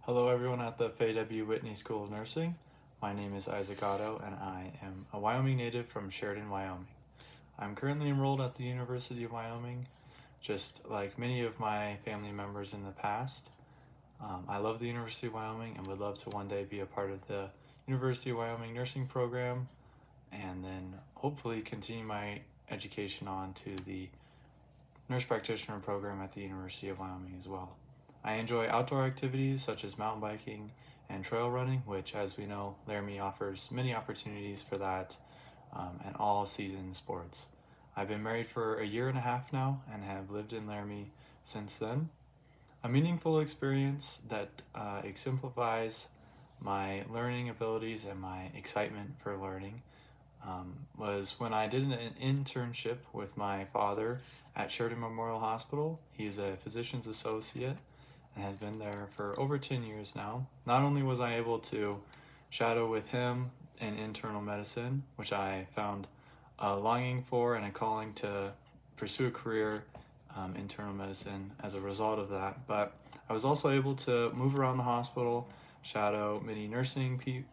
Hello everyone at the Whitney School of Nursing. My name is Isaac Otto and I am a Wyoming native from Sheridan, Wyoming. I'm currently enrolled at the University of Wyoming, just like many of my family members in the past. I love the University of Wyoming and would love to one day be a part of the University of Wyoming nursing program and then hopefully continue my education on to the nurse practitioner program at the University of Wyoming as well. I enjoy outdoor activities such as mountain biking and trail running, which, as we know, Laramie offers many opportunities for that and all season sports. I've been married for a year and a half now and have lived in Laramie since then. A meaningful experience that exemplifies my learning abilities and my excitement for learning was when I did an internship with my father at Sheridan Memorial Hospital. He's a physician's associate and has been there for over 10 years now. Not only was I able to shadow with him in internal medicine, which I found a longing for and a calling to pursue a career internal medicine as a result of that, but I was also able to move around the hospital, shadow many nursing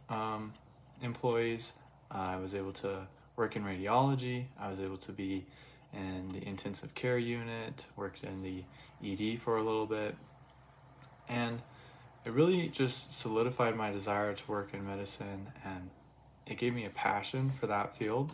employees. I was able to work in radiology. I was able to be in the intensive care unit, worked in the ED for a little bit, and it really just solidified my desire to work in medicine, and it gave me a passion for that field.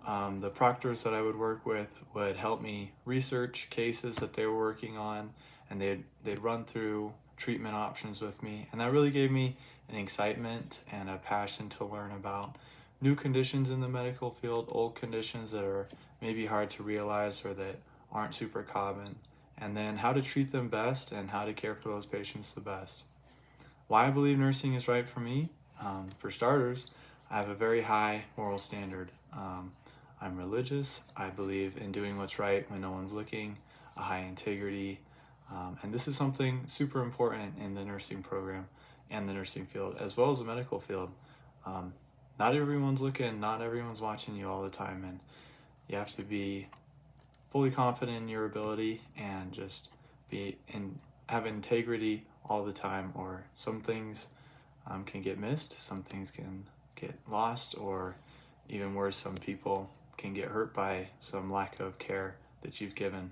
The proctors that I would work with would help me research cases that they were working on, and they'd run through treatment options with me, and that really gave me an excitement and a passion to learn about new conditions in the medical field, old conditions that are maybe hard to realize or that aren't super common, and then how to treat them best and how to care for those patients the best. Why I believe nursing is right for me? For starters, I have a very high moral standard. I'm religious. I believe in doing what's right when no one's looking, a high integrity, and this is something super important in the nursing program and the nursing field, as well as the medical field. Not everyone's looking, not everyone's watching you all the time, and you have to be fully confident in your ability and just have integrity all the time, or some things can get missed, some things can get lost, or even worse, some people can get hurt by some lack of care that you've given.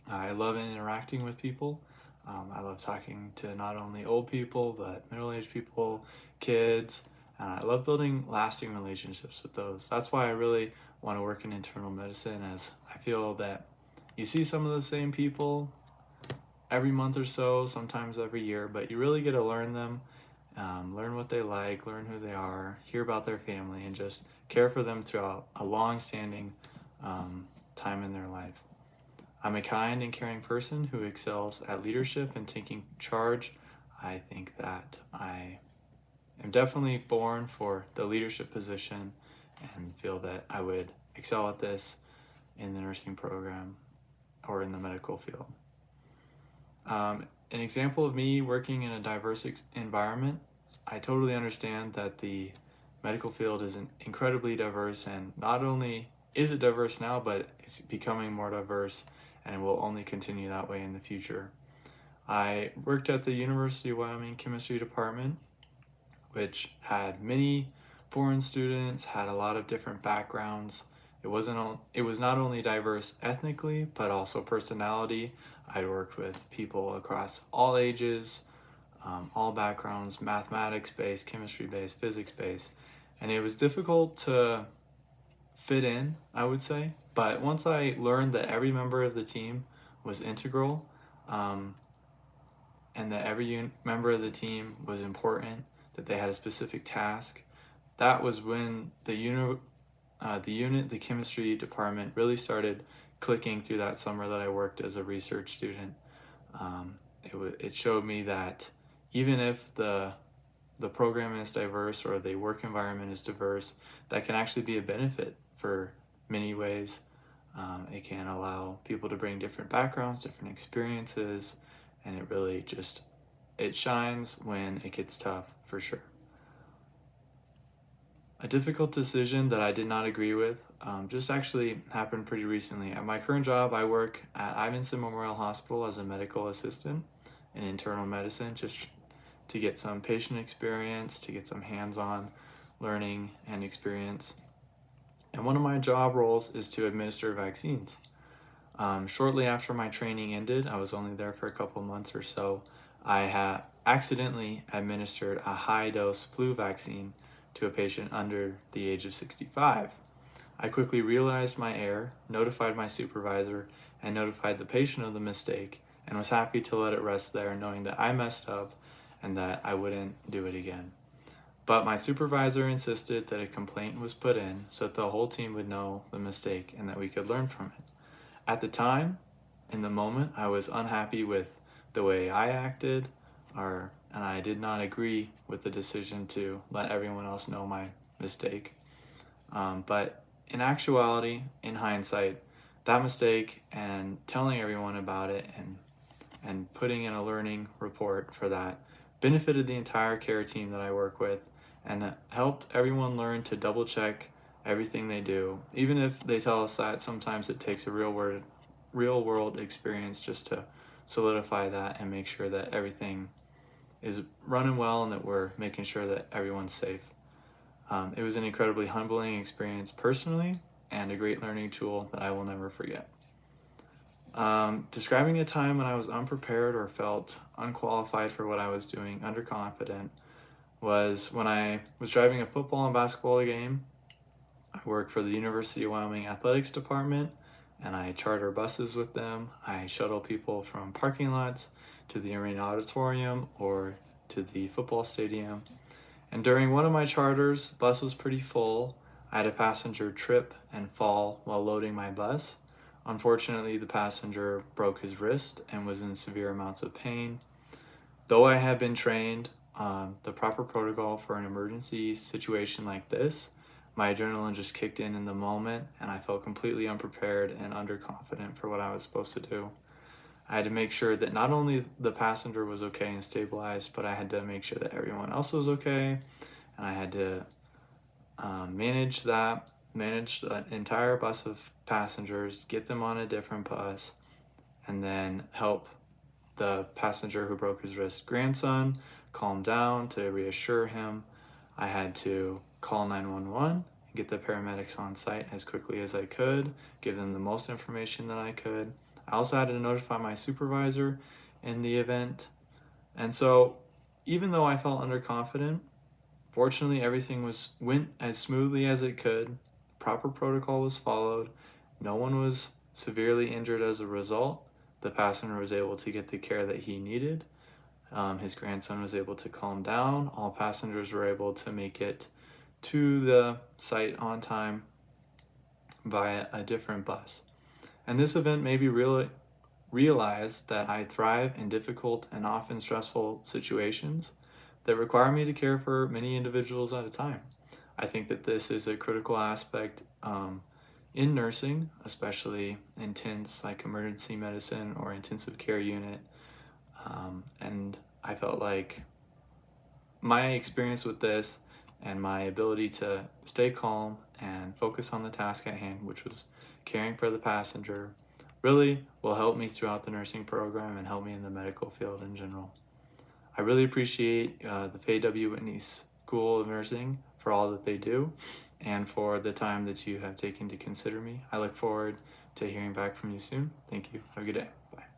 I love interacting with people. I love talking to not only old people, but middle-aged people, kids, and I love building lasting relationships with those. That's why I really want to work in internal medicine, as I feel that you see some of the same people every month or so, sometimes every year, but you really get to learn them, learn what they like, learn who they are, hear about their family, and just care for them throughout a long-standing time in their life. I'm a kind and caring person who excels at leadership and taking charge. I think that I am definitely born for the leadership position and feel that I would excel at this in the nursing program or in the medical field. An example of me working in a diverse environment, I totally understand that the medical field is incredibly diverse, and not only is it diverse now, but it's becoming more diverse, and it will only continue that way in the future. I worked at the University of Wyoming chemistry department, which had many foreign students, had a lot of different backgrounds. It was not only diverse ethnically, but also personality. I worked with people across all ages, all backgrounds, mathematics-based, chemistry-based, physics-based, and it was difficult to fit in, I would say. But once I learned that every member of the team was integral, and that every member of the team was important, that they had a specific task, that was when the chemistry department really started clicking through that summer that I worked as a research student. It showed me that even if the program is diverse or the work environment is diverse, that can actually be a benefit for many ways. It can allow people to bring different backgrounds, different experiences, and it really it shines when it gets tough, for sure. A difficult decision that I did not agree with just actually happened pretty recently. At my current job, I work at Ivinson Memorial Hospital as a medical assistant, in internal medicine, just to get some patient experience, to get some hands-on learning and experience. And one of my job roles is to administer vaccines. Shortly after my training ended, I was only there for a couple months or so, I had accidentally administered a high-dose flu vaccine to a patient under the age of 65. I quickly realized my error, notified my supervisor, and notified the patient of the mistake, and was happy to let it rest there, knowing that I messed up and that I wouldn't do it again. But my supervisor insisted that a complaint was put in so that the whole team would know the mistake and that we could learn from it. At the time, in the moment, I was unhappy with the way I acted, and I did not agree with the decision to let everyone else know my mistake. But in actuality, in hindsight, that mistake and telling everyone about it and putting in a learning report for that benefited the entire care team that I work with, and helped everyone learn to double check everything they do, even if they tell us that sometimes it takes a real world experience just to solidify that and make sure that everything is running well and that we're making sure that everyone's safe. It was an incredibly humbling experience personally and a great learning tool that I will never forget. Describing a time when I was unprepared or felt unqualified for what I was doing, underconfident, was when I was driving a football and basketball game. I work for the University of Wyoming Athletics Department, and I charter buses with them. I shuttle people from parking lots to the arena auditorium or to the football stadium. And during one of my charters, the bus was pretty full. I had a passenger trip and fall while loading my bus. Unfortunately, the passenger broke his wrist and was in severe amounts of pain. Though I had been trained the proper protocol for an emergency situation like this, my adrenaline just kicked in the moment, and I felt completely unprepared and underconfident for what I was supposed to do. I had to make sure that not only the passenger was okay and stabilized, but I had to make sure that everyone else was okay, and I had to manage the entire bus of passengers, get them on a different bus, and then help the passenger who broke his wrist grandson calm down to reassure him. I had to call 911, get the paramedics on site as quickly as I could, give them the most information that I could. I also had to notify my supervisor in the event. And so even though I felt underconfident, fortunately everything went as smoothly as it could. Proper protocol was followed. No one was severely injured as a result. The passenger was able to get the care that he needed. His grandson was able to calm down. All passengers were able to make it to the site on time via a different bus. And this event made me realize that I thrive in difficult and often stressful situations that require me to care for many individuals at a time. I think that this is a critical aspect in nursing, especially intense like emergency medicine or intensive care unit. And I felt like my experience with this and my ability to stay calm and focus on the task at hand, which was caring for the passenger, really will help me throughout the nursing program and help me in the medical field in general. I really appreciate the Faye W. Whitney School of Nursing for all that they do and for the time that you have taken to consider me. I look forward to hearing back from you soon. Thank you. Have a good day. Bye.